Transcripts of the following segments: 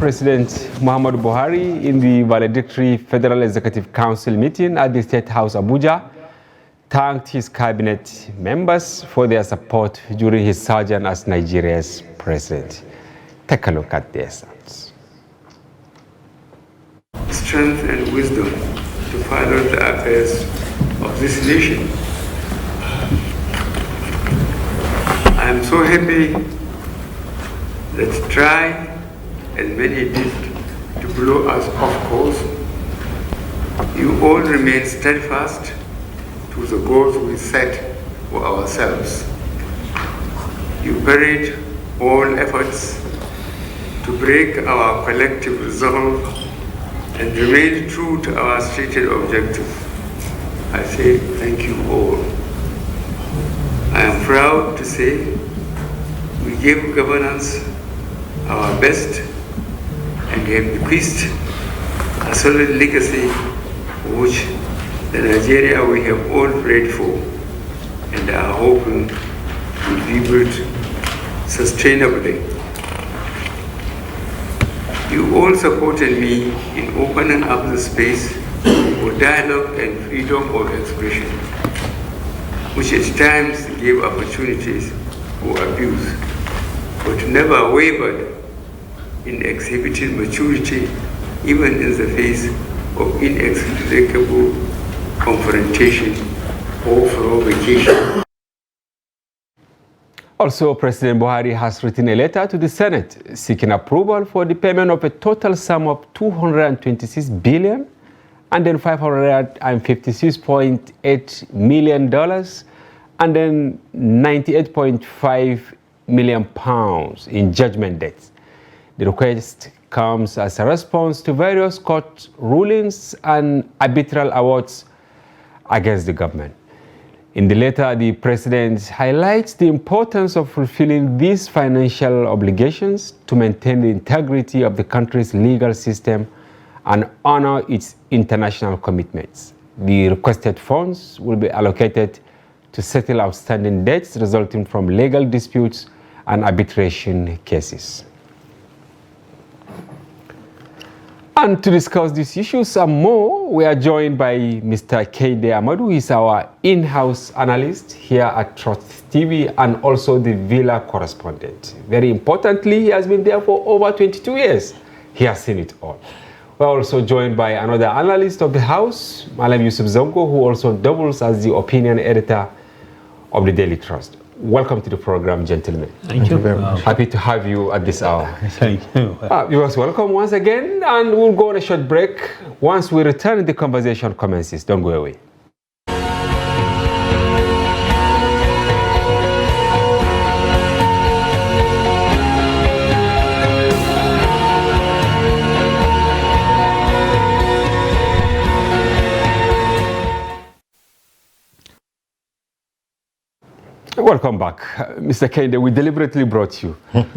President Muhammadu Buhari in the valedictory Federal Executive Council meeting at the State House Abuja thanked his cabinet members for their support during his sojourn as Nigeria's president. Take a look at the excerpts. Strength and wisdom to follow the affairs of this nation. I am so happy that try as many did to blow us off course, you all remain steadfast to the goals we set for ourselves. You buried all efforts to break our collective resolve and remain true to our stated objective. I say thank you all. I am proud to say we gave governance our best and have bequeathed a solid legacy which the Nigeria we have all prayed for and are hoping will be built sustainably. You all supported me in opening up the space for dialogue and freedom of expression, which at times gave opportunities for abuse, but never wavered in exhibiting maturity even in the face of inexplicable confrontation or provocation. Also, President Buhari has written a letter to the Senate seeking approval for the payment of a total sum of $226 billion and then $556.8 million and then 98.5 million pounds in judgment debts. The request comes as a response to various court rulings and arbitral awards against the government. In the letter, the president highlights the importance of fulfilling these financial obligations to maintain the integrity of the country's legal system and honor its international commitments. The requested funds will be allocated to settle outstanding debts resulting from legal disputes and arbitration cases. And to discuss these issues and more, we are joined by Mr. Kehinde Amadu, who is our in-house analyst here at Trust TV and also the Villa correspondent. Very importantly, he has been there for over 22 years. He has seen it all. We're also joined by another analyst of the house, Malam Yusuf Zongo, who also doubles as the opinion editor of the Daily Trust. Welcome to the program, gentlemen. Thank you very much. Happy to have you at this hour. Thank you. You are welcome once again, and we'll go on a short break. Once we return, the conversation commences. Don't go away. Welcome back. Mr. Kehinde, we deliberately brought you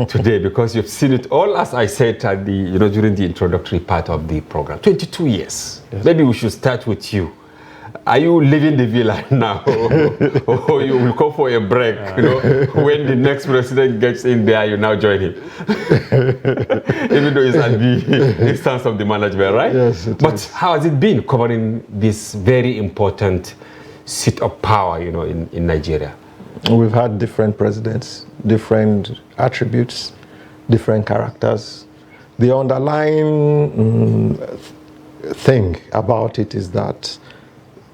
today because you've seen it all, as I said at the, during the introductory part of the program. 22 years. Yes. Maybe we should start with you. Are you leaving the villa now? Or you will go for a break? When the next president gets in there, you now join him. Even though it's at the instance of the management, right? Yes, but how has it been covering this very important seat of power, in Nigeria? We've had different presidents, different attributes, different characters. The underlying thing about it is that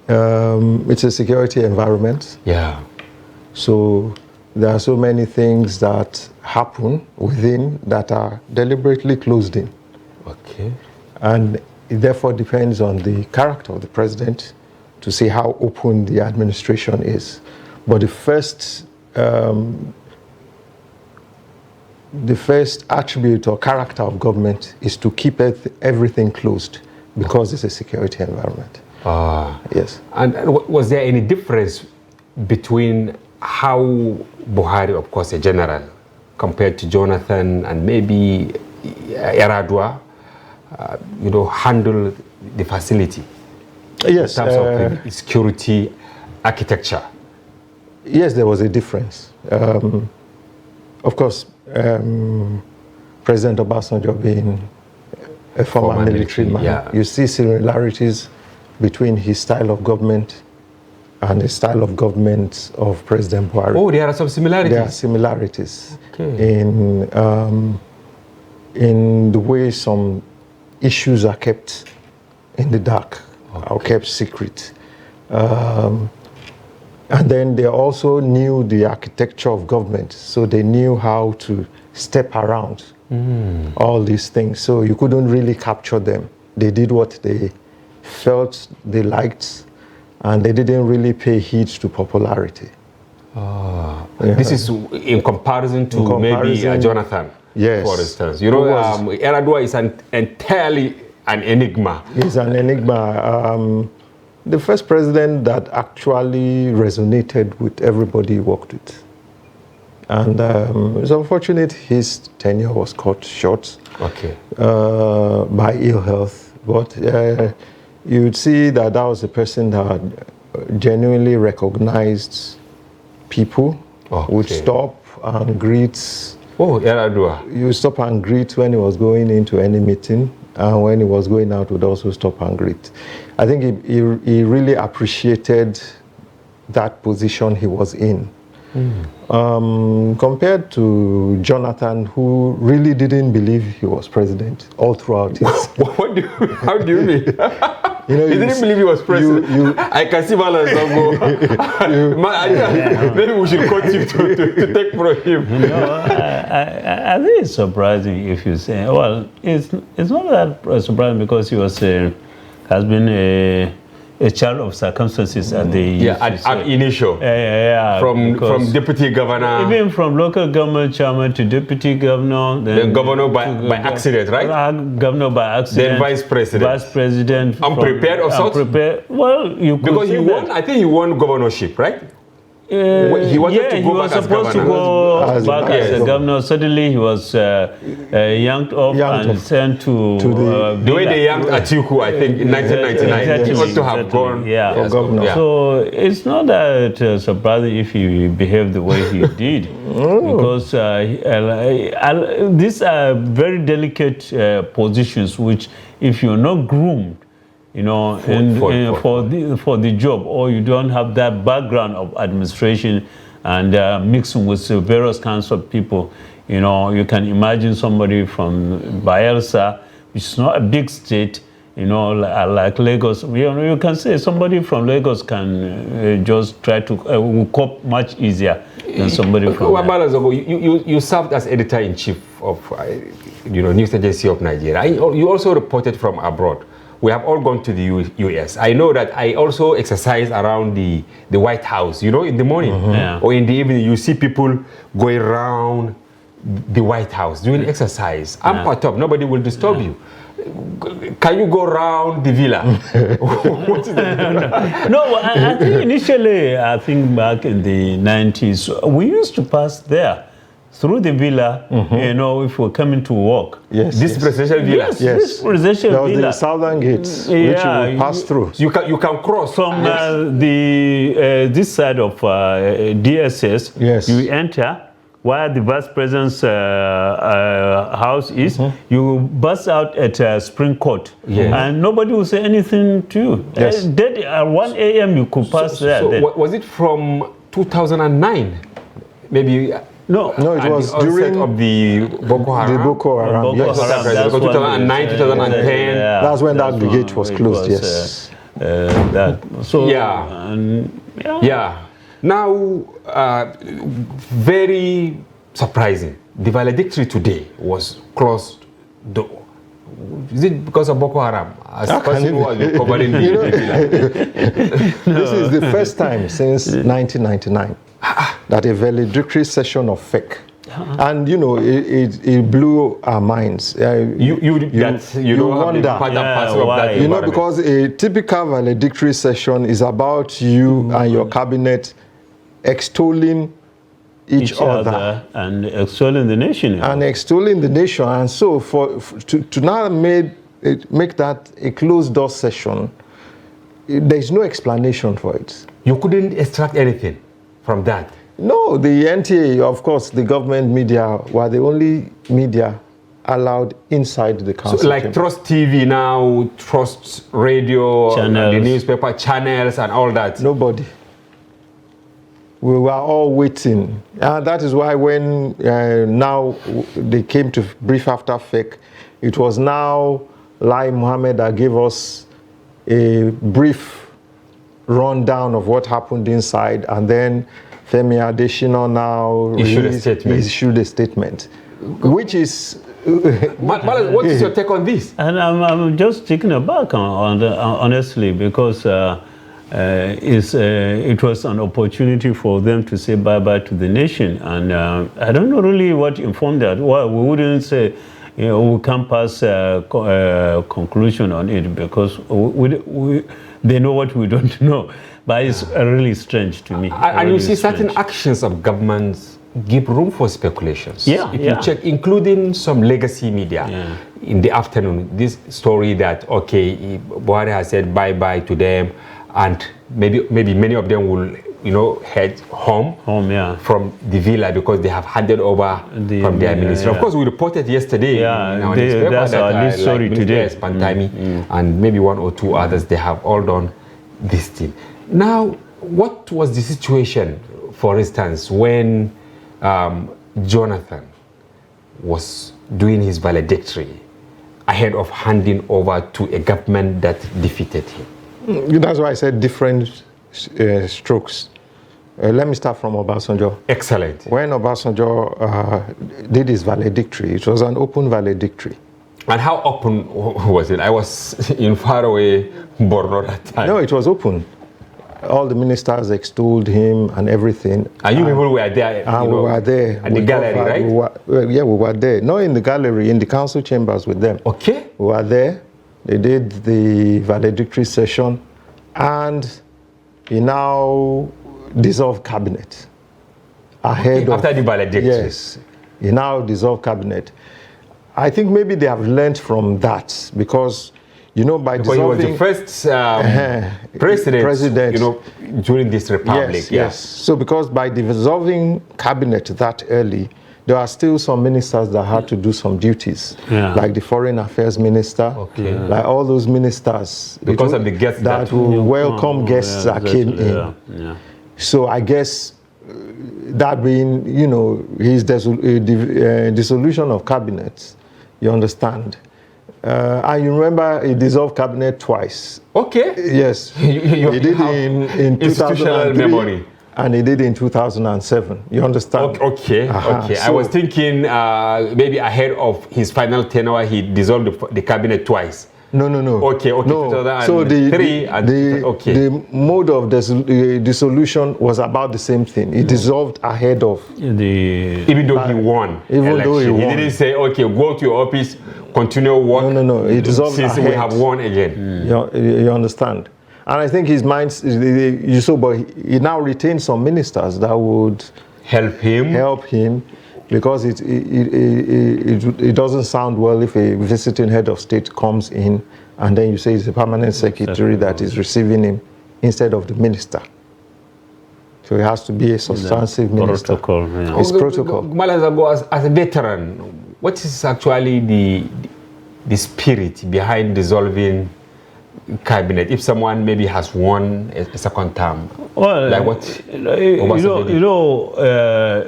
it's a security environment. Yeah. So there are so many things that happen within that are deliberately closed in. Okay. And it therefore depends on the character of the president to see how open the administration is. But the first attribute or character of government is to keep everything closed because it's a security environment. Yes. And was there any difference between how Buhari, of course a general, compared to Jonathan and maybe Yar'Adua, handle the facility? Yes. In terms of security architecture? Yes, there was a difference. Of course, President Obasanjo being a former military man. Yeah. You see similarities between his style of government and the style of government of President Buhari. Oh, there are some similarities. There are similarities Okay. in the way some issues are kept in the dark, or kept secret. And then they also knew the architecture of government, so they knew how to step around all these things. So you couldn't really capture them. They did what they felt they liked, and they didn't really pay heed to popularity. This is in comparison to maybe Jonathan, Yes. for instance. You know, Yar'Adua is entirely an enigma. He's an enigma. The first president that actually resonated with everybody he worked with. And it's unfortunate his tenure was cut short by ill health. But you'd see that that was a person that genuinely recognized people, would stop and greet. Oh, Yar'Adua. He would stop and greet when he was going into any meeting, and when he was going out, would also stop and greet. I think he really appreciated that position he was in. Compared to Jonathan, who really didn't believe he was president all throughout his... How do you mean? You know, he didn't believe he was president. I can see Malan go. Maybe we should cut you to take from him. I think it's surprising if you say, well, it's not that surprising because he was has been a child of circumstances at the at initial. From deputy governor, even from local government chairman to deputy governor, then governor by accident, right? Governor by accident, then vice president, unprepared of sorts. Unprepared. Well, you could because say he won. I think he won governorship, right? He wanted to go back as supposed to go back as a governor. Suddenly he was yanked off and sent to the way they yanked Atiku, I think, in 1999. He ought to have gone for governor. Yeah. So it's not that surprising if he behaved the way he did, because these are very delicate positions which, if you're not groomed, you know, for the job, or you don't have that background of administration and mixing with various kinds of people, you know, you can imagine somebody from Bayelsa, which is not a big state, you know, like Lagos. You can say somebody from Lagos can just try to cope much easier than somebody from. You served as editor-in-chief of, News Agency of Nigeria. You also reported from abroad. We have all gone to the U.S. I know that I also exercise around the White House, you know, in the morning or in the evening. You see people going around the White House doing exercise. I'm part of, nobody will disturb you. Can you go around the villa? No, I think initially, back in the 90s, we used to pass there. Through the villa, you know, if we're coming to work. Yes. This presidential villa. Yes. This presidential villa. There was the southern gates, which you pass through. You can cross from this side of DSS. Yes. You enter where the vice president's house is. You bust out at Spring Court, and nobody will say anything to you. Yes. At 1 a.m. you could pass there. So was it from 2009? Maybe. No, it was during of the Boko Haram. The Boko Haram. Yes. 2009, 2010. That's when that gate was closed. Yes. Now, very surprising. The valedictory today was closed door. Is it because of Boko Haram? As person who has been covering This is the first time since 1999 that a valedictory session of fake. And you know, it blew our minds. You wonder, because a typical valedictory session is about you and your cabinet extolling each other and extolling the nation. And so to now make that a closed door session, there is no explanation for it. You couldn't extract anything from that? No, the NTA, of course, the government media were the only media allowed inside the council. So like chamber. Trust TV now, Trust Radio, Channels. the newspaper channels and all that. Nobody. We were all waiting. And that is why when now they came to brief after fake, it was now Lai Mohammed that gave us a brief rundown of what happened inside, and then Femi Adesina now issued a statement, which is... What is your take on this? And I'm just taken aback, honestly, because it was an opportunity for them to say bye-bye to the nation. And I don't know really what informed that. Well, we wouldn't say, we can't pass a conclusion on it because they know what we don't know. But it's really strange to me. And you see certain actions of governments give room for speculations. Yeah, if you check, including some legacy media in the afternoon, this story that, okay, Buhari has said bye-bye to them, and maybe many of them will, head home from the villa because they have handed over from their ministry. Of course, we reported yesterday in our newspaper that's our lead story today. And maybe one or two others, they have all done this thing. Now, what was the situation, for instance, when Jonathan was doing his valedictory ahead of handing over to a government that defeated him? That's why I said different strokes. Let me start from Obasanjo. Excellent. When Obasanjo did his valedictory, it was an open valedictory. And how open was it? I was in faraway Borno that time. No, it was open. All the ministers extolled him and everything. And you people were there? We were there. At the gallery, right? We were there. Not in the gallery, in the council chambers with them. Okay. We were there. They did the valedictory session, and he now dissolved cabinet. After the valedictory? Yes. He now dissolved cabinet. I think maybe they have learned from that because, by dissolving... he was the first president, during this republic. Yes. So because by dissolving cabinet that early, there are still some ministers that had to do some duties, like the foreign affairs minister, like all those ministers. Because of the guests that will welcome guests that came in. So I guess that being, his dissolution of cabinet, you understand. And you remember he dissolved cabinet twice. Okay. Yes. He did in 2003. Memory. And he did in 2007. You understand? Okay. So I was thinking maybe ahead of his final tenure, he dissolved the cabinet twice. No. Okay. No. So the mode of dissolution was about the same thing. He dissolved ahead of even though he won. Though he won. He didn't say, okay, go to your office, continue work. No. He dissolved since ahead. We have won again. You understand? And I think his mind, but he now retains some ministers that would help him, because it doesn't sound well if a visiting head of state comes in and then you say it's a permanent secretary that is receiving him instead of the minister. So it has to be a substantive minister. Protocol. It's protocol. As a veteran, what is actually the spirit behind dissolving cabinet if someone maybe has won a second term? Well, like what?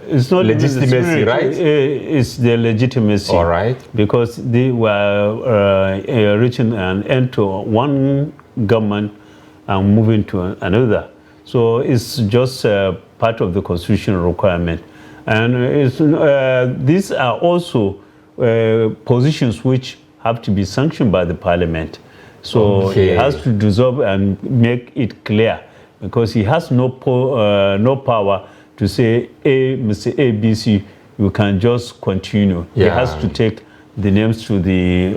It's not legitimacy, right? It's the legitimacy. All right. Because they were reaching an end to one government and moving to another. So it's just part of the constitutional requirement. And these are also positions which have to be sanctioned by the parliament. So he has to dissolve and make it clear, because he has no power to say, Mr. ABC, you can just continue. He has to take the names to the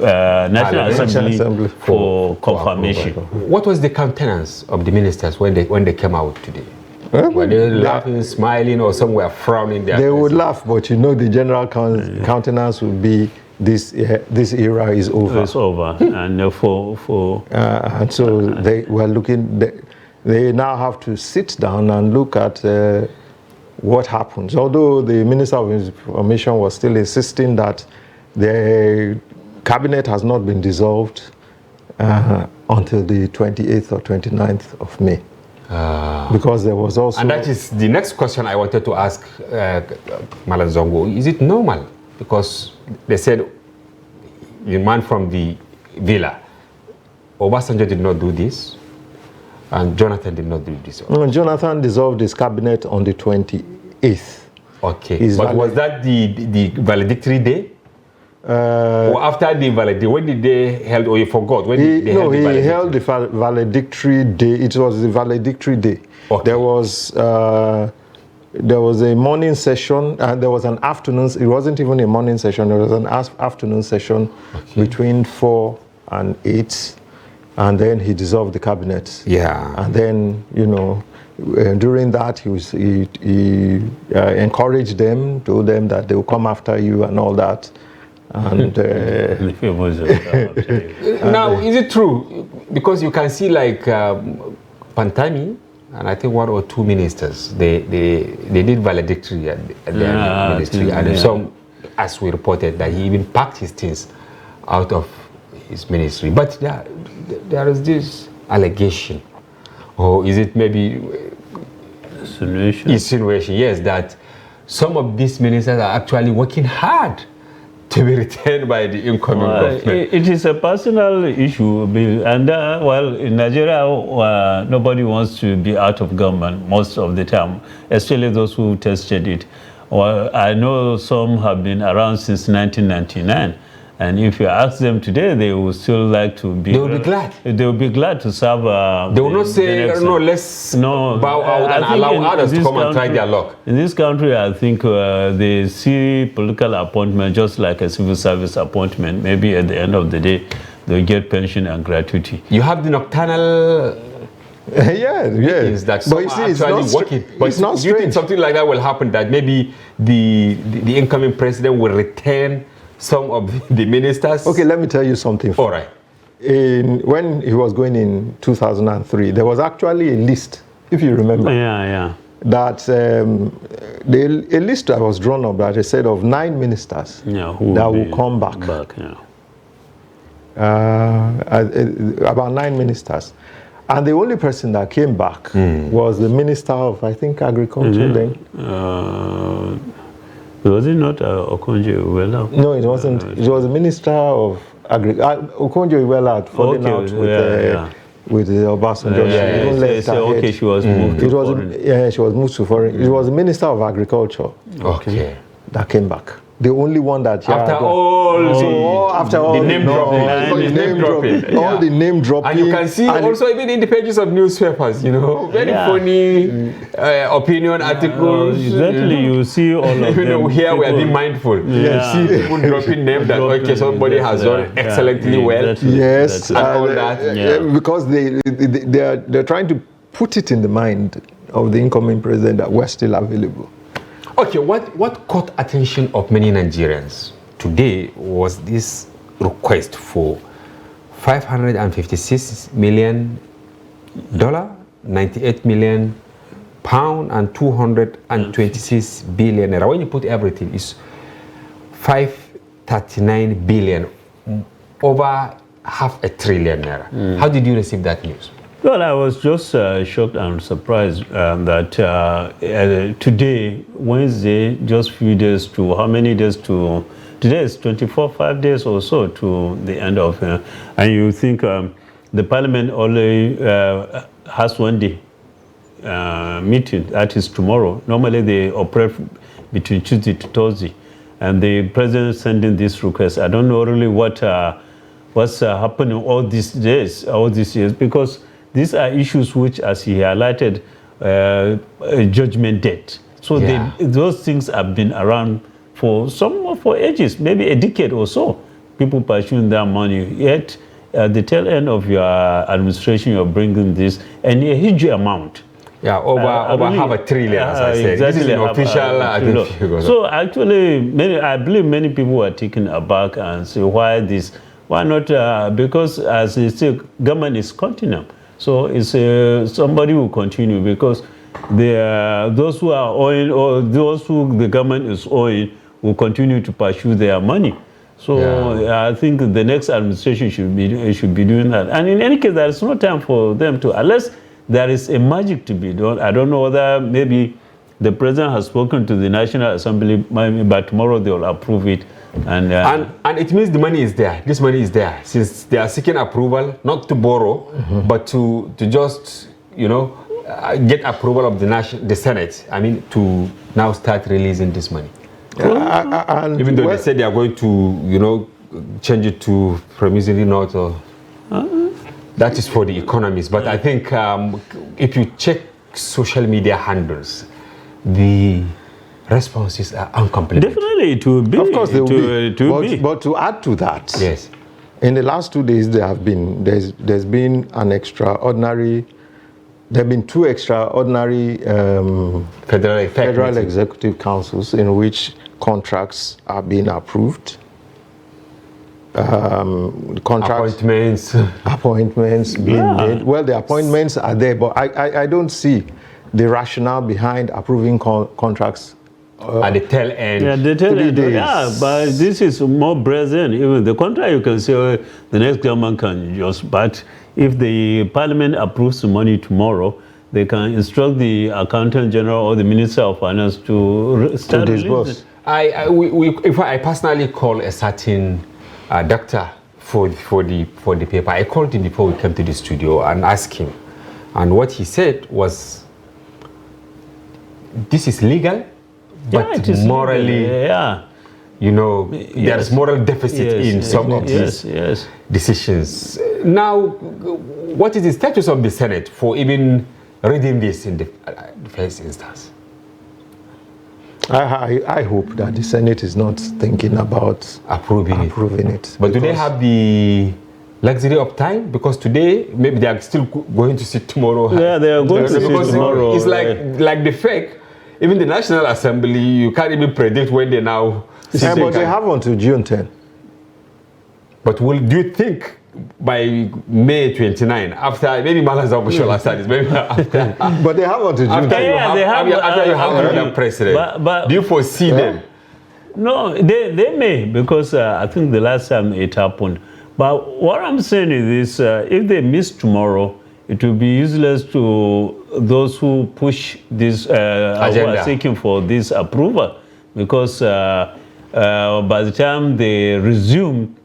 National Assembly for confirmation. What was the countenance of the ministers when they came out today? Were they laughing, smiling, or some were frowning? They would laugh, but the general countenance would be, this era is over. It's over, and and so they were looking. They now have to sit down and look at what happens. Although the Minister of Information was still insisting that The cabinet has not been dissolved until the 28th or 29th of May. Because there was also... And that is the next question I wanted to ask Malam Zongo. Is it normal? Because they said the man from the villa, Obasanjo did not do this, and Jonathan did not do this. No, Jonathan dissolved his cabinet on the 28th. Okay, but was that the valedictory day? Or after the valedictory, when did they held, or you forgot? When he held the valedictory day. It was the valedictory day. Okay. There was a morning session, and there was an afternoon. It wasn't even a morning session. There was an afternoon session between 4 and 8, and then he dissolved the cabinet. Yeah. And then, you know, during that, he encouraged them, told them that they will come after you and all that. And now, is it true? Because you can see like Pantami, and I think 1 or 2 ministers, they did valedictory at their ministry, and some, as we reported, that he even packed his things out of his ministry. But there is this allegation, or is it maybe insinuation? Yes, that some of these ministers are actually working hard to be retained by the incoming government. It is a personal issue, and well, in Nigeria, nobody wants to be out of government most of the time, especially those who tested it. Well, I know some have been around since 1999. And if you ask them today, they will still like to be... They will be glad. They will be glad to serve... they will not say, no, let's bow out and allow others to come and try their luck. In this country, I think they see political appointment just like a civil service appointment. Maybe at the end of the day, they'll get pension and gratuity. You have the nocturnal... Is that but you see, it's not working. But it's not strange. You think something like that will happen, that maybe the incoming president will retain some of the ministers? Okay, let me tell you something. All right. When he was going in 2003, there was actually a list, if you remember. That a list that was drawn up that said of 9 ministers that will come back. About 9 ministers. And the only person that came back was the Minister of, I think, Agriculture then. Was it not Okonjo-Iweala? No, it wasn't. It was the Minister of Agriculture. Okonjo-Iweala had fallen out with the Obasanjo. She was moved to foreign. She was moved to foreign. It was the Minister of Agriculture that came back. The only one that... After all the name dropping. All the name dropping. And you can see also even in the pages of newspapers, you know, very funny opinion articles. Exactly, you see all of them. Here we are being mindful. You see people dropping names that, somebody has done excellently well. Yes. And all that. Because they're trying to put it in the mind of the incoming president that we're still available. Okay, what caught attention of many Nigerians today was this request for $556 million, 98 million pound, and 226 billion naira. When you put everything, it's 539 billion, over $500 billion naira. How did you receive that news? Well, I was just shocked and surprised that today, Wednesday, just few days to, how many days to, today is 5 days or so to the end of, and you think the parliament only has 1 day meeting, that is tomorrow. Normally they operate between Tuesday to Thursday, and the president sending this request. I don't know really what's happening all these days, all these years, because these are issues which, as he highlighted, judgment debt. So those things have been around for ages, maybe a decade or so. People pursuing their money. Yet, at the tail end of your administration, you're bringing this, and a huge amount. Yeah, over $500 billion, as I said. Exactly, this is an official. So actually, I believe many people were taken aback and say, why this? Why not? Because, as they say, government is continuum. So it's somebody will continue, because those who are owing, or those who the government is owing, will continue to pursue their money. So I think the next administration should be doing that. And in any case, there is no time for them to, unless there is a magic to be done. I don't know whether maybe the president has spoken to the National Assembly, but tomorrow they will approve it. And it means the money is there. This money is there. Since they are seeking approval, not to borrow, but to just, get approval of the Senate. I mean, to now start releasing this money. And even though they said they are going to, change it to promissory note, or that is for the economists. But I think if you check social media handles, the responses are uncomplimentary. Definitely, it will be. Of course, they will be. But to add to that, yes, in the last 2 days, there's been an extraordinary. There have been 2 extraordinary federal executive councils in which contracts are being approved. Appointments being made. Well, the appointments are there, but I don't see the rationale behind approving contracts at the tail end. Yeah, the tail 3 end. days. Yeah, but this is more brazen. Even the contract, you can say the next government can just. But if the parliament approves the money tomorrow, they can instruct the accountant general or the minister of finance to start disburse. I personally call a certain doctor for the paper. I called him before we came to the studio and asked him, and what he said was, this is legal, but morally, there's moral deficit in some of these decisions. Now, what is the status of the Senate for even reading this in the first instance? I hope that the Senate is not thinking about approving it. But do they have the luxury of time? Because today, maybe they are still going to sit tomorrow. Yeah, they are going to sit tomorrow. It's like the fake. Even the National Assembly, you can't even predict when they now. But they have until June 10. But do you think by May 29, after maybe Malam Zabushola starts, maybe after? But they have until June 10. After you have another president, do you foresee them? No, they may, because I think the last time it happened. But what I'm saying is this: if they miss tomorrow, it will be useless to those who push this, who are seeking for this approval, because by the time they resume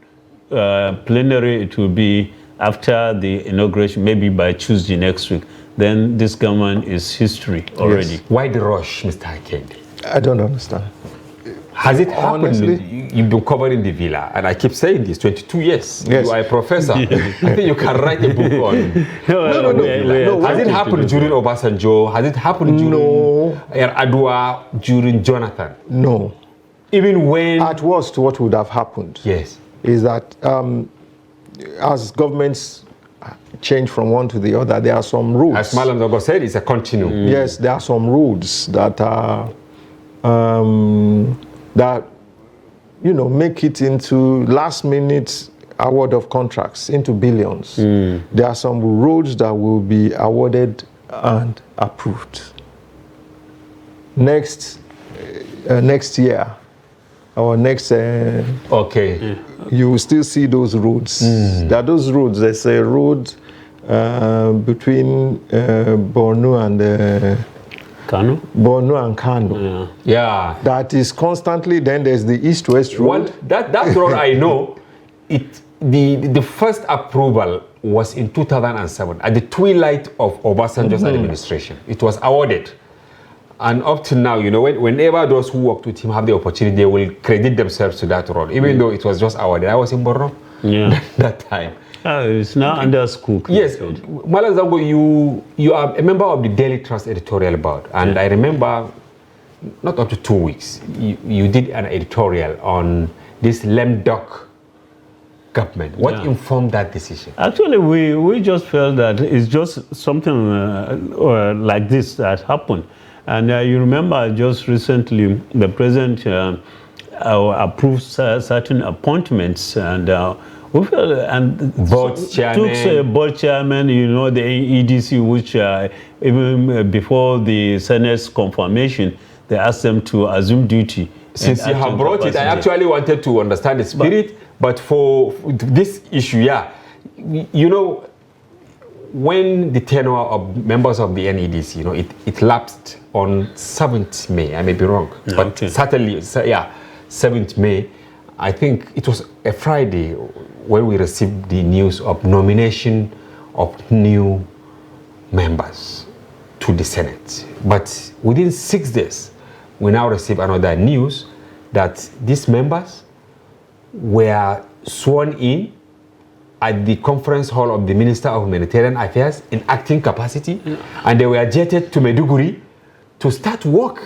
plenary, it will be after the inauguration, maybe by Tuesday next week. Then this government is history already. Yes. Why the rush, Mr. Hakendi? I don't understand. Has it happened? Honestly? You've been covering the villa, and I keep saying this, 22 years. Yes. You are a professor. I think you can write a book on. No. Has it happened during Obasanjo? Has it happened during Adua, during Jonathan? No. Even when... At worst, what would have happened is that as governments change from one to the other, there are some rules. As Malam Zago said, it's a continuum. Yes, there are some rules that are... make it into last-minute award of contracts into billions. There are some roads that will be awarded and approved. Next year, or next... you will still see those roads. There are those roads. There's a road between Borno and... Kano? Borno and Kano. Yeah. That is constantly, then there's the east-west road. Well, that road I know, the first approval was in 2007, at the twilight of Obasanjo's administration. It was awarded. And up to now, whenever those who worked with him have the opportunity, they will credit themselves to that road, even though it was just awarded. I was in Borno that time. It's now under Scoop. Yes, Malam Zago, you are a member of the Daily Trust editorial board, and I remember, not up to 2 weeks, you did an editorial on this lame duck government. What informed that decision? Actually, we just felt that it's just something like this that happened. And you remember just recently the president approved certain appointments, and we felt, and board chairman, took board chairman, the EDC, which even before the Senate's confirmation, they asked them to assume duty Since you have brought it, I actually wanted to understand the spirit, but for this issue, yeah, you know, when the tenure of members of the NEDC, you know, it lapsed on 7th May. I may be wrong, but certainly, yeah, 7th May. I think it was a Friday when we received the news of nomination of new members to the Senate. But within 6 days, we now receive another news that these members were sworn in at the conference hall of the Minister of Humanitarian Affairs in acting capacity, and they were jetted to Maiduguri to start work,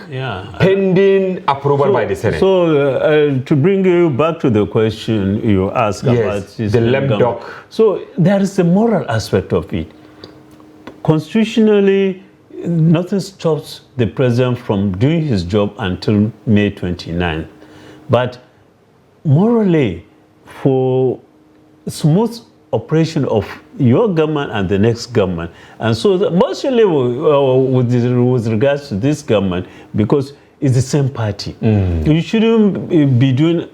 pending approval by the Senate. So, to bring you back to the question you asked about the lame duck. So, there is a moral aspect of it. Constitutionally, nothing stops the president from doing his job until May 29th. But morally, for smooth operation of your government and the next government, and so mostly with regards to this government, because it's the same party, you shouldn't be doing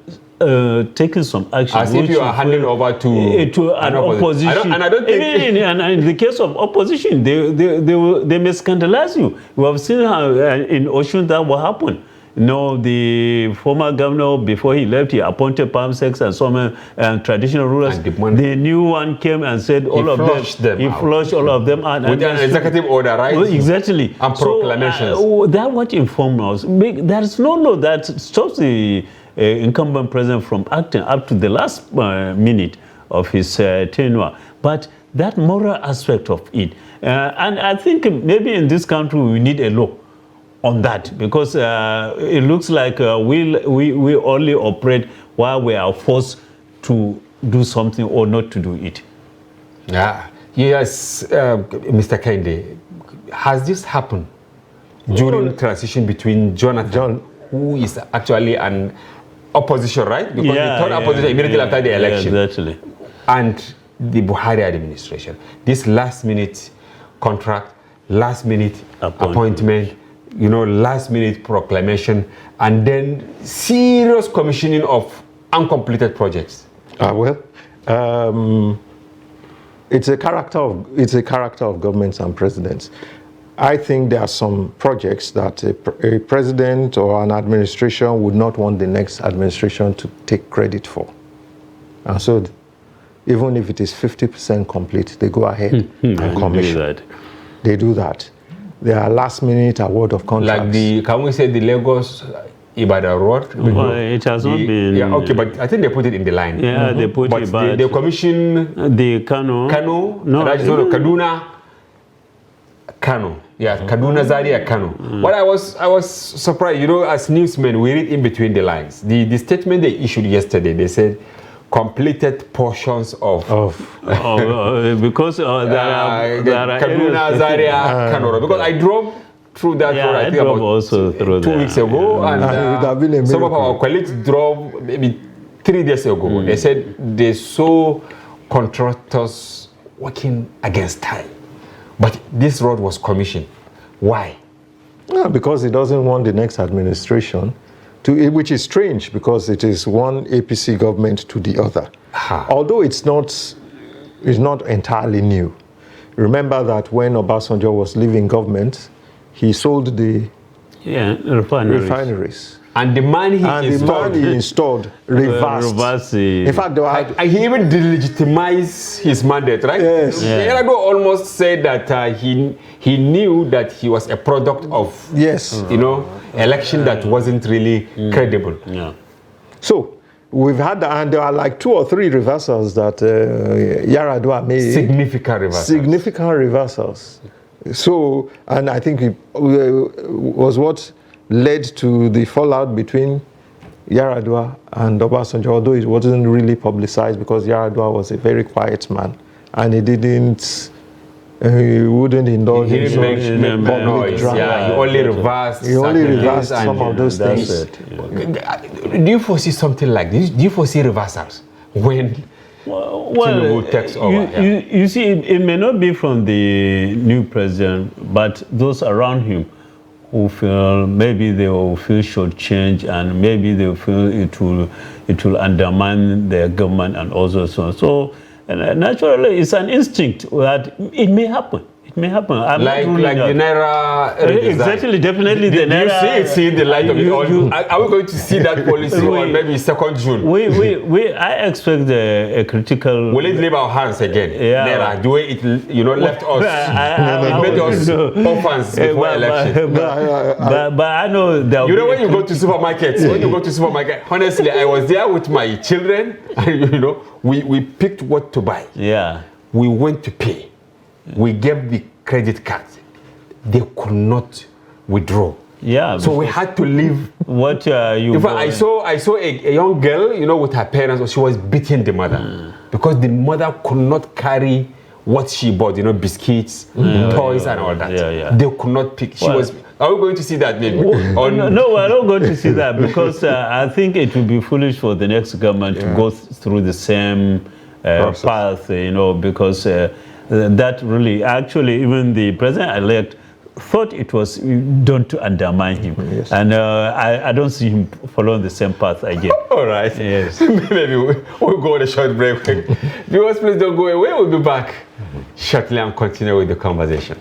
taking some action as if you are handing over to an opposition. And I don't think even in the case of opposition, they may scandalize you. We have seen how in Oshun that will happen. You know, the former governor, before he left, he appointed palm-sex and some traditional rulers. The new one came and said all of them. He flushed all of them out. With an executive order, right? Exactly. And proclamations. So, that what informed us. There is no law that stops the incumbent president from acting up to the last minute of his tenure. But that moral aspect of it. And I think maybe in this country we need a law on that, because it looks like we only operate while we are forced to do something or not to do it. Yeah. Yes, Mr. Kende, has this happened during transition between Jonathan, who is actually an opposition, right? Because he turned opposition immediately after the election. Exactly. And the Buhari administration. This last-minute contract, last-minute appointment, you know, last-minute proclamation, and then serious commissioning of uncompleted projects. It's a character of governments and presidents. I think there are some projects that a president or an administration would not want the next administration to take credit for. And so, even if it is 50% complete, they go ahead and commission. They do that. There are last-minute award of contracts. Like can we say the Lagos Ibadan road? Well, it has not been. Yeah, okay, but I think they put it in the line. Yeah, they put it. But they commission the Kano. Kaduna. Kano. Yeah, Kaduna Zaria Kano. But I was surprised. You know, as newsmen, we read in between the lines. The statement they issued yesterday, they said completed portions of because there are Kaduna Zaria Kano. Because I drove through that road, I think about also 2 weeks ago, and some of our colleagues drove maybe 3 days ago. They said they saw contractors working against time. But this road was commissioned. Why? Because he doesn't want the next administration to, which is strange because it is one APC government to the other. Although it's not entirely new. Remember that when Obasanjo was leaving government, he sold the refineries. And the money he installed reversed. In fact, he even delegitimized his mandate, right? Yes. Yar'Adua almost said that he knew that he was a product of election that wasn't really credible. Yeah. So we've had that, and there are like 2 or 3 reversals that Yar'Adua made. Significant reversals. So, and I think it was what led to the fallout between Yar'Adua and Obasanjo, although it wasn't really publicized because Yar'Adua was a very quiet man and he wouldn't indulge in public noise. Yeah, he only reversed some of those things. Do you foresee something like this? Do you foresee reversals when Tinubu takes over? You see, it may not be from the new president, but those around him who feel maybe they will feel shortchanged, and maybe they will feel it will undermine their government and also so on. So naturally, it's an instinct that it may happen. It may happen. Like the Naira exactly, definitely the Naira. You see the light of it all. Are we going to see that policy on maybe 2nd June? I expect a critical. Will it leave our hands again? Yeah. Naira, the way it left us. It made us orphans before election. But I know that. You know when you go to supermarkets, honestly, I was there with my children, and we picked what to buy. Yeah. We went to pay. We gave the credit card. They could not withdraw. Yeah. So we had to leave. What you? In fact, I saw a young girl, with her parents. She was beating the mother because the mother could not carry what she bought. Biscuits, toys, and all that. Yeah. They could not pick. Are we going to see that maybe? No, we're not going to see that because I think it will be foolish for the next government to go through the same path. Because. That really, actually, even the president-elect thought it was done to undermine him. Yes. And I don't see him following the same path again. All right. Yes. Maybe we'll go on a short break. Viewers, please don't go away. We'll be back shortly and continue with the conversation.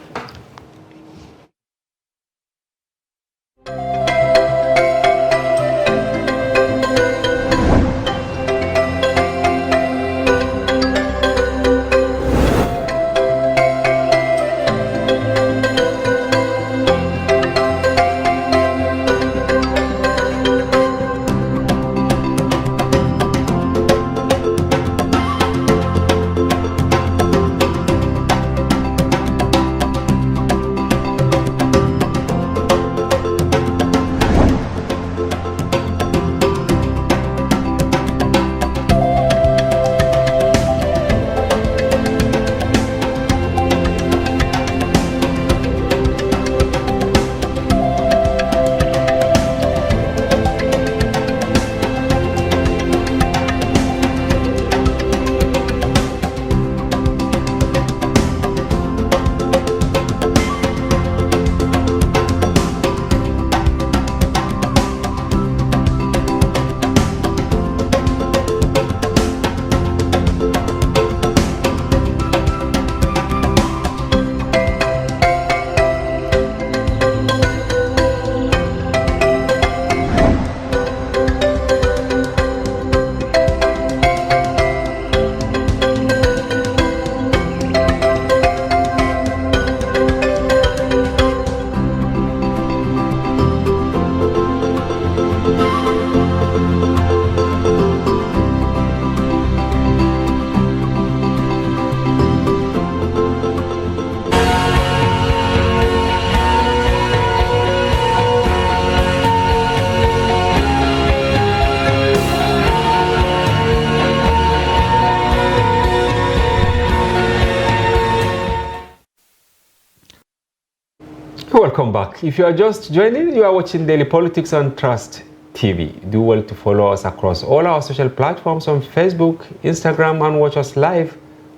Welcome back. If you are just joining, you are watching Daily Politics on Trust TV. Do well to follow us across all our social platforms on Facebook, Instagram, and watch us live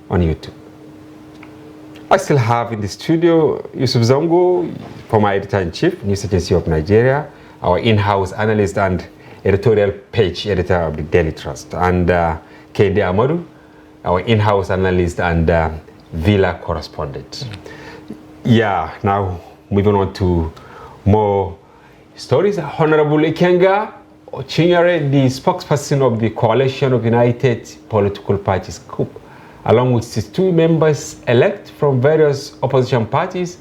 on YouTube. I still have in the studio Yusuf Zongo, former editor-in-chief, News Agency of Nigeria, our in-house analyst and editorial page editor of the Daily Trust, and Kende Amadou, our in-house analyst and Villa correspondent. Yeah, now moving on to more stories. Honorable Ikenga Chinyere, the spokesperson of the Coalition of United Political Parties, CUP, along with 62 members elect from various opposition parties,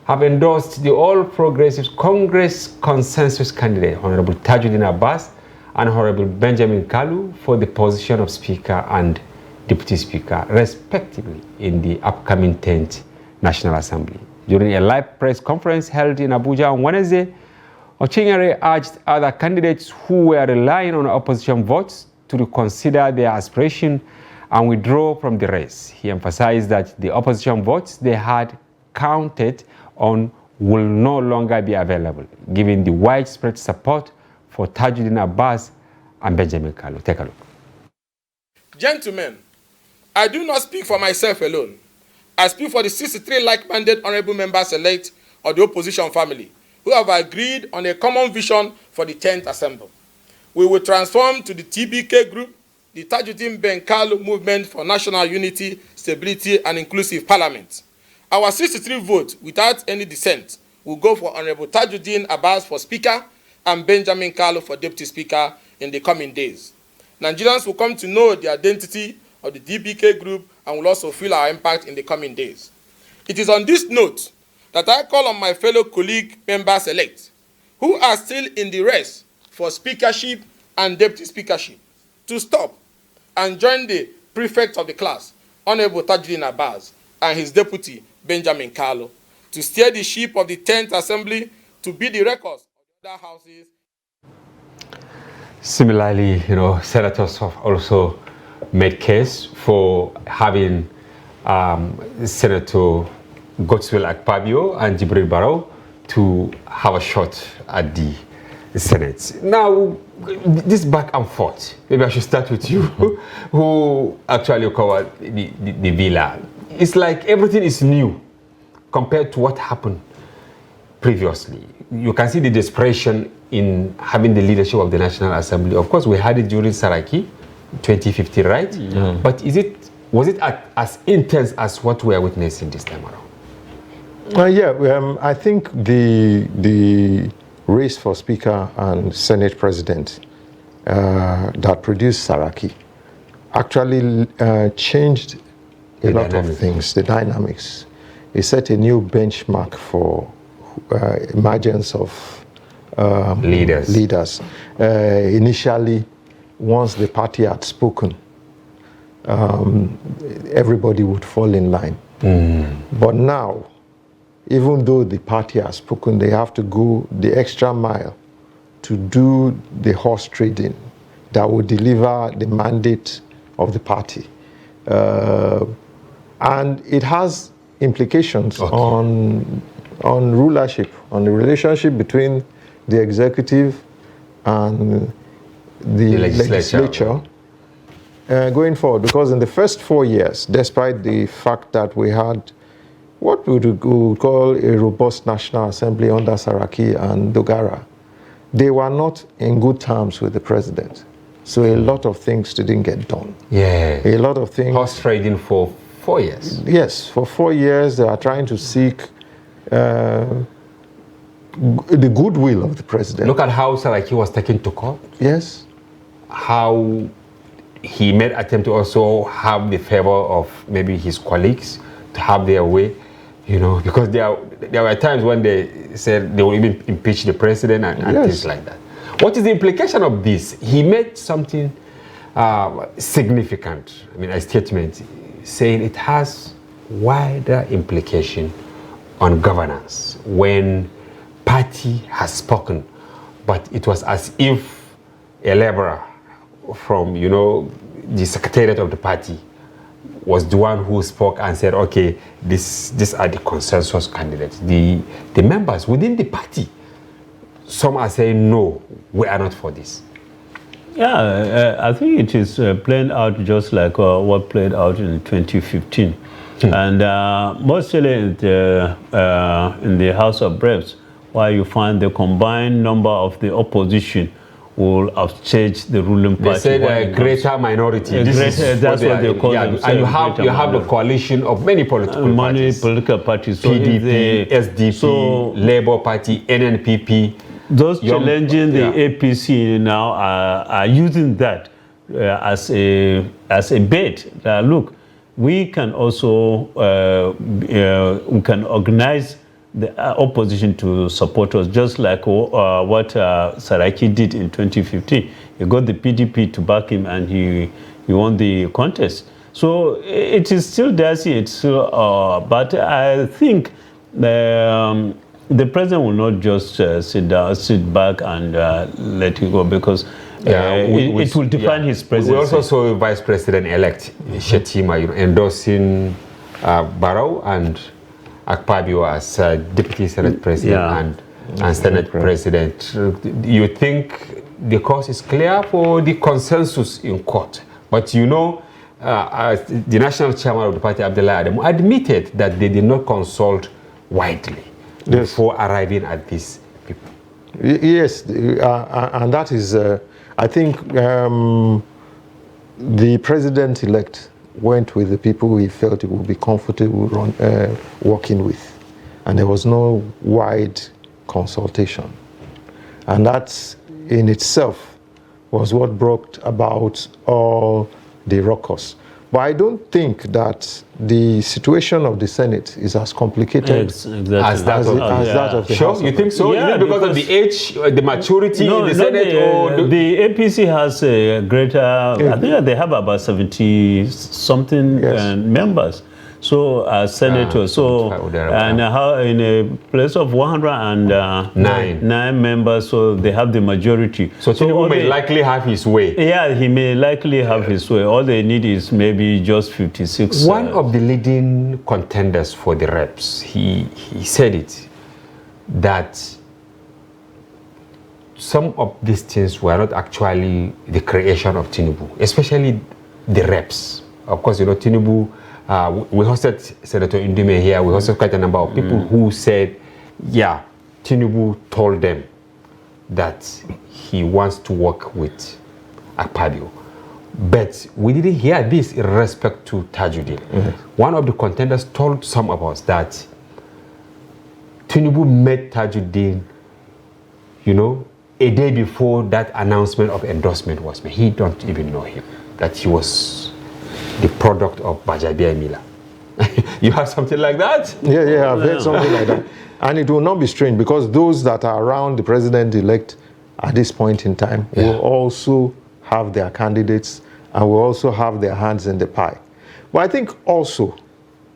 have endorsed the All Progressives Congress consensus candidate, Honorable Tajuddin Abbas and Honorable Benjamin Kalu, for the position of Speaker and Deputy Speaker, respectively, in the upcoming 10th National Assembly. During a live press conference held in Abuja on Wednesday, Ochinyere urged other candidates who were relying on opposition votes to reconsider their aspiration and withdraw from the race. He emphasized that the opposition votes they had counted on will no longer be available, given the widespread support for Tajuddin Abbas and Benjamin Kalu. Take a look. Gentlemen, I do not speak for myself alone. I speak for the 63 like-minded honorable members elect of the opposition family, who have agreed on a common vision for the 10th Assembly. We will transform to the TBK group, the Tajuddin Benkalu Movement for National Unity, Stability and Inclusive Parliament. Our 63 votes without any dissent will go for Honorable Tajuddin Abbas for Speaker and Benjamin Kalu for Deputy Speaker in the coming days. Nigerians will come to know the identity of the DBK group and will also feel our impact in the coming days. It is on this note that I call on my fellow colleague members-elect who are still in the race for speakership and deputy speakership to stop and join the prefect of the class, Honorable Tajuddin Abbas, and his deputy, Benjamin Kalu, to steer the ship of the 10th Assembly to beat the records of the other houses. Similarly, senators have also made case for having Senator Godswill Akpabio and Jibril Barrow to have a shot at the Senate. Now, this back and forth, maybe I should start with you, who actually covered the villa. It's like everything is new compared to what happened previously. You can see the desperation in having the leadership of the National Assembly. Of course, we had it during Saraki, 2015, right? Yeah. But was it as intense as what we are witnessing this time around? I think the race for Speaker and Senate President that produced Saraki actually changed a lot of things, the dynamics. It set a new benchmark for emergence of leaders. Initially, once the party had spoken, everybody would fall in line. But now, even though the party has spoken, they have to go the extra mile to do the horse trading that will deliver the mandate of the party. And it has implications on rulership, on the relationship between the executive and the legislature going forward. Because in the first 4 years, despite the fact that we had what we would call a robust National Assembly under Saraki and Dogara, they were not in good terms with the president. So a lot of things didn't get done. Yeah. A lot of things. Horse trading for 4 years. Yes, for 4 years they are trying to seek the goodwill of the president. Look at how Saraki was taken to court. Yes. How he made attempt to also have the favor of maybe his colleagues to have their way, because there were times when they said they will even impeach the president and things like that. What is the implication of this? He made something significant, a statement saying it has wider implication on governance when party has spoken, but it was as if a laborer from the secretariat of the party was the one who spoke and said, okay, these are the consensus candidates. The members within the party, some are saying, no, we are not for this. Yeah, I think it is playing out just like what played out in 2015. And mostly in the House of Reps, where you find the combined number of the opposition will have changed the ruling party. They said a greater minority. That's what they call them. And you have the coalition of many political parties. So PDP, SDP, Labour Party, NNPP. Those challenging the APC now are using that as a bait. Look, we can also we can organize the opposition to support us, just like what Saraki did in 2015. He got the PDP to back him, and he won the contest. So it is still dicey. It's still, but I think the president will not just sit back and let it go, because it will define his presidency. We also saw Vice President-elect Shetima endorsing Barrow and Akpabio as Deputy Senate President and Senate President. You think the cause is clear for the consensus in court? But the national chairman of the party, Abdullah Adamu, admitted that they did not consult widely before arriving at this Yes, and that is, I think the president-elect went with the people he felt he would be comfortable working with. And there was no wide consultation. And that in itself was what brought about all the ruckus. But I don't think that the situation of the Senate is as complicated as that of the House. You think so? Yeah, because of the age, the maturity in the Senate? The APC has a greater, I think they have about 70-something members. So as senators, and how in a place of 109 members, so they have the majority. So Tinubu may likely have his way. Yeah, he may likely have his way. All they need is maybe just 56. One of the leading contenders for the reps, he said it, that some of these things were not actually the creation of Tinubu, especially the reps. Of course, you know, Tinubu, we hosted Senator Indume here. We hosted quite a number of people who said, yeah, Tinubu told them that he wants to work with Akpabio. But we didn't hear this in respect to Tajuddin. One of the contenders told some of us that Tinubu met Tajuddin, you know, a day before that announcement of endorsement was made. He don't even know him, that he was the product of Bajabia Mila. You have something like that? Yeah, I've heard something like that. And it will not be strange because those that are around the president-elect at this point in time will also have their candidates and will also have their hands in the pie. But I think also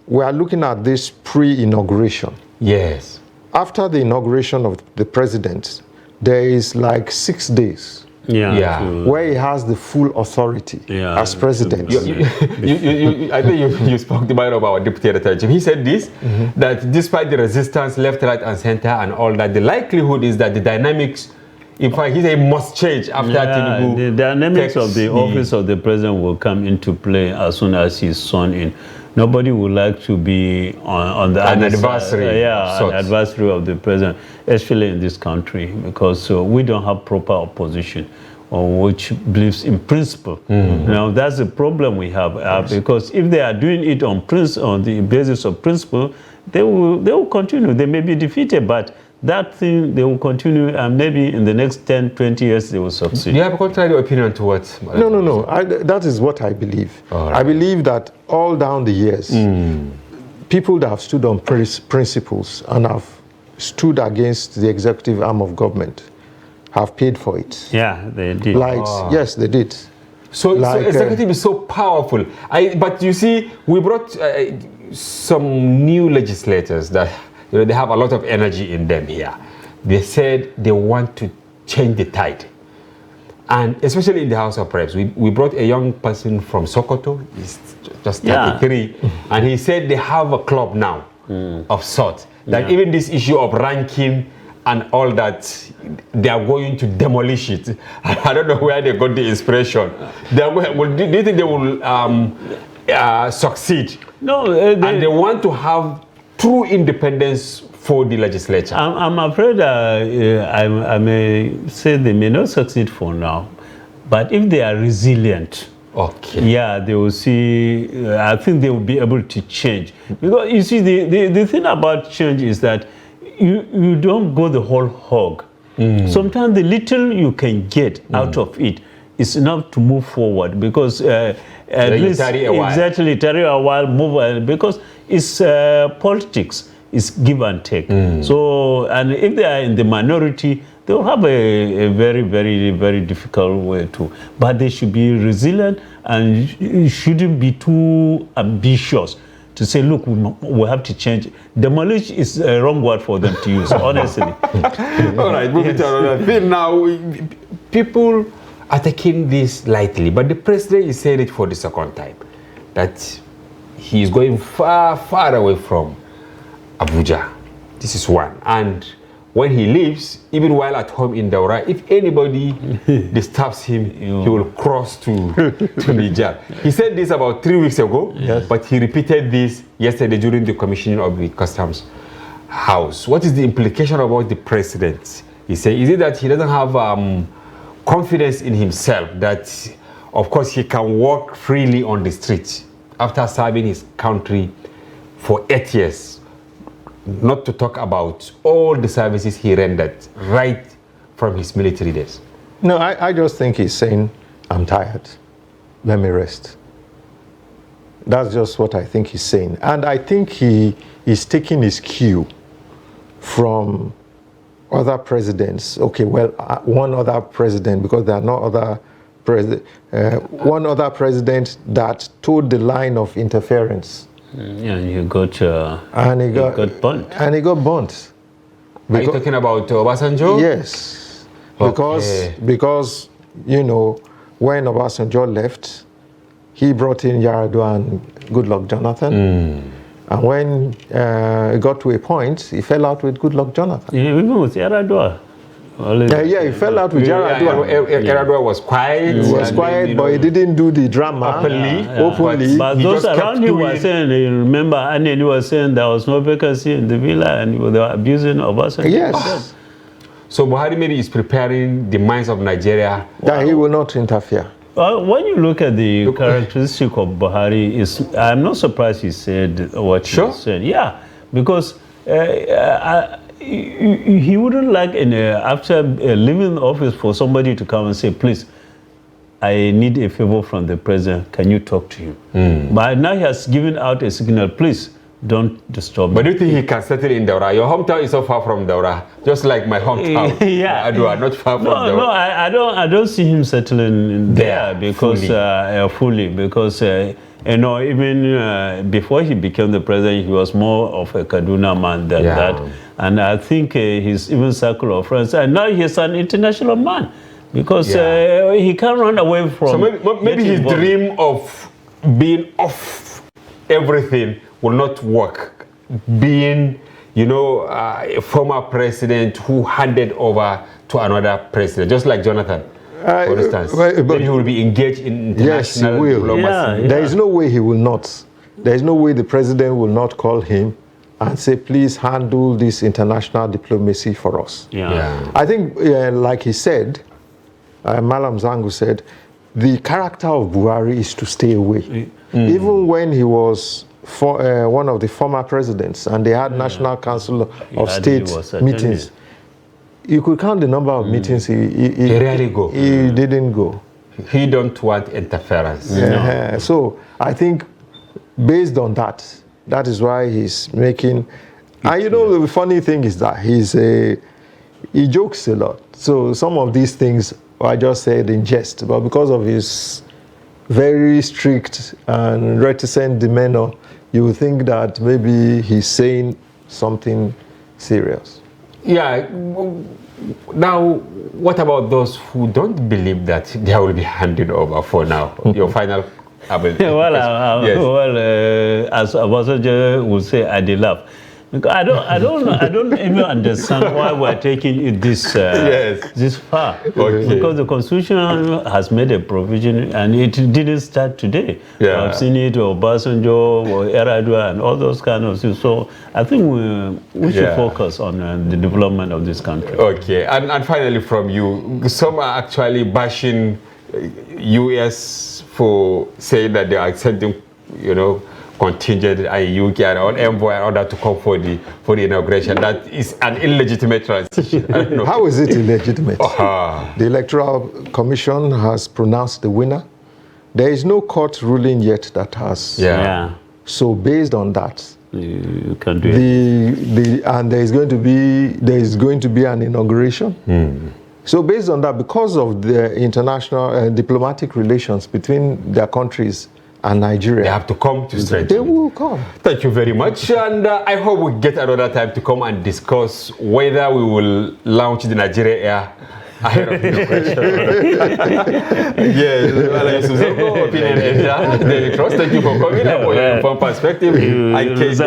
we are looking at this pre-inauguration. Yes. After the inauguration of the president, there is like 6 days where he has the full authority as president. I think you spoke the mind of our deputy editor. He said this, that despite the resistance left, right, and center and all that, the likelihood is that the dynamics, in fact, he said must change after Tinubu. The dynamics of the office of the president will come into play as soon as he's sworn in. Nobody would like to be on the adversary. An adversary of the president, especially in this country, because we don't have proper opposition, which believes in principle. Now that's the problem we have, because if they are doing it on the basis of principle, they will continue. They may be defeated, but that thing they will continue, and maybe in the next 10, 20 years they will succeed. Do you have a contrary opinion to what? No. That is what I believe. Right. I believe that all down the years, people that have stood on principles and have stood against the executive arm of government have paid for it. Yeah, they did. Yes, they did. So executive is so powerful. But you see, we brought some new legislators that, you know, they have a lot of energy in them here. They said they want to change the tide. And especially in the House of Reps, we brought a young person from Sokoto, he's just 33, and he said they have a club now of sorts, that even this issue of ranking and all that, they are going to demolish it. I don't know where they got the inspiration. Do you think they will succeed? No. And they want to have true independence for the legislature. I'm afraid I may say they may not succeed for now, but if they are resilient, they will see. I think they will be able to change. Because you see, the thing about change is that you don't go the whole hog. Sometimes the little you can get out of it is enough to move forward, because at least tarry a while, move, because it's politics. Is give and take. So, and if they are in the minority, they will have a very, very, very difficult way too. But they should be resilient and shouldn't be too ambitious to say, look, we have to change. Demolish is a wrong word for them to use, honestly. All right, moving to another thing now. People are taking this lightly, but the president is saying it for the second time, that he is going far, far away from Abuja. This is one. And when he leaves, even while at home in Daura, if anybody disturbs him, he will cross to Niger. He said this about 3 weeks ago, but he repeated this yesterday during the commissioning of the Customs House. What is the implication about the president He said, is it that he doesn't have confidence in himself that, of course, he can walk freely on the street after serving his country for 8 years, not to talk about all the services he rendered right from his military days? No, I just think he's saying, I'm tired. Let me rest. That's just what I think he's saying. And I think he is taking his cue from other presidents. Okay, well, one other president, because there are no other president, one other president that toed the line of interference. Yeah, and he got burnt. And he got burnt. Are you talking about Obasanjo? Yes. Okay. Because, you know, when Obasanjo left, he brought in Yar'Adua and Goodluck Jonathan. And when it got to a point, he fell out with Goodluck Jonathan. Yeah, even with Yar'Adua. He fell out with Yar'Adua. Yar'Adua was quiet. He was quiet, but he didn't do the drama openly. But those around him were saying, remember, Annie was saying there was no vacancy in the villa and they were abusing Obasanjo. Yes. So Buhari maybe is preparing the minds of Nigeria. That he will not interfere. When you look at the characteristic of Buhari, I'm not surprised he said what he said. Yeah, because he wouldn't like, after leaving the office, for somebody to come and say, please, I need a favor from the president. Can you talk to him? But now he has given out a signal, please, don't disturb me. But do you think he can settle in Daura? Your hometown is so far from Daura, just like my hometown. Yeah, Adua, not far from Daura. No, I don't see him settling there because fully because even before he became the president, he was more of a Kaduna man than that, and I think his even circle of friends, and now he's an international man because he can't run away from. So maybe his dream of being off everything will not work. Being, a former president who handed over to another president, just like Jonathan, for instance. Then he will be engaged in international diplomacy. There is no way he will not. There is no way the president will not call him and say, please handle this international diplomacy for us. I think, like he said, Malam Zangu said, the character of Buhari is to stay away. Even when he was one of the former presidents and they had National Council of State meetings, you could count the number of meetings he rarely go. He didn't go. He don't want interference. No. So I think based on that, that is why he's making. And the funny thing is that he jokes a lot. So some of these things I just said in jest, but because of his very strict and reticent demeanor, you would think that maybe he's saying something serious. Yeah. Now, what about those who don't believe that they will be handed over for now? Your final. As Obasanjo would say, I did laugh. I don't even understand why we're taking it this far. Because the Constitution has made a provision, and it didn't start today. I've seen it, Obasanjo, Yar'Adua, and all those kind of things. So I think we should focus on the development of this country. Okay, and finally from you, some are actually bashing U.S. for saying that they are sending, contingent and UK and all envoy in order to come for the inauguration. That is an illegitimate transition. How is it illegitimate? The Electoral Commission has pronounced the winner. There is no court ruling yet that has. So based on that, you can do it. And there is going to be an inauguration. So based on that, because of the international diplomatic relations between their countries and Nigeria, they have to come to straight. They will come. Thank you very much, and I hope we get another time to come and discuss whether we will launch the Nigeria Air ahead of the question. Yes, Daily Trust, thank you for coming and for your informed perspective. I KJ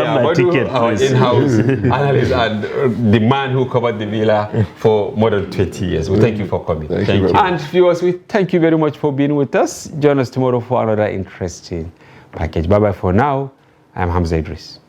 our in-house analyst and the man who covered the villa for more than 20 years. We thank you for coming. Thank you. And viewers, we thank you very much for being with us. Join us tomorrow for another interesting package. Bye-bye for now. I'm Hamza Idris.